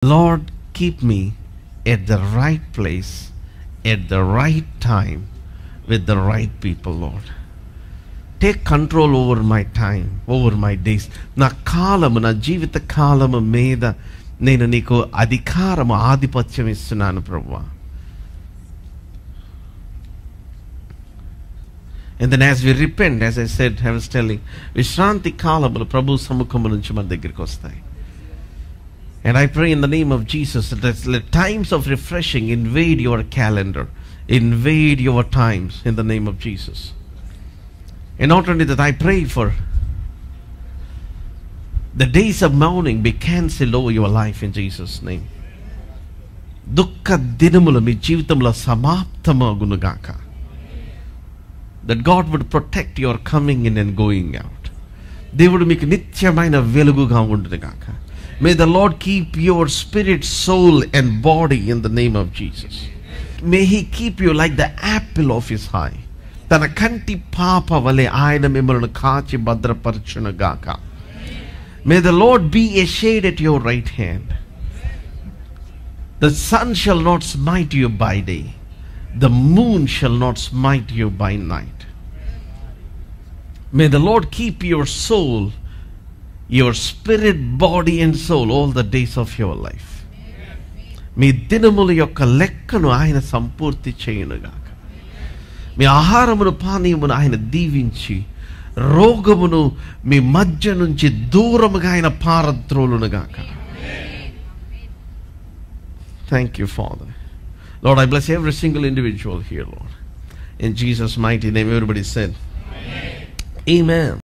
Lord, keep me at the right place, at the right time, with the right people, Lord. Take control over my time, over my days. నా కాలము, నా జీవిత కాలము మీద నేను నీకు అధికారము, ఆధిపత్యం ఇస్తున్నాను ప్రభువా. And then as we repent, as I said, I was telling, విశ్రాంతి కాలములు ప్రభు సముఖము నుంచి మన దగ్గరికి వస్తాయి. And I pray in the name of Jesus that let times of refreshing invade your calendar, invade your times in the name of Jesus. And not only that, I pray for the days of mourning be cancelled over your life in Jesus' name. దుఃఖ దినములు మీ జీవితంలో సమాప్తమగునుగాక. That God would protect your coming in and going out. దేవుడు మీకు నిత్యమైన వెలుగుగా ఉండునుగాక. May the Lord keep your spirit, soul and body in the name of Jesus. May He keep you like the apple of His eye. తన కంటి పాప వలె ఆయన మిమ్మల్ని కాచి భద్రపరచునుగాక. May the Lord be a shade at your right hand. The sun shall not smite you by day. The moon shall not smite you by night. May the Lord keep your soul, your spirit, body and soul all the days of your life. మీ దినముల యొక్క లెక్కను ఆయన సంపూర్తి చేయునుగాక. మీ ఆహారమును పానీయమును ఆయన దీవించి రోగమును మీ మధ్య నుంచి దూరముగా ఆయన పారద్రోలునుగాక. Thank you, Father. Lord, I bless every single individual here, Lord. In Jesus' mighty name, everybody said, Amen.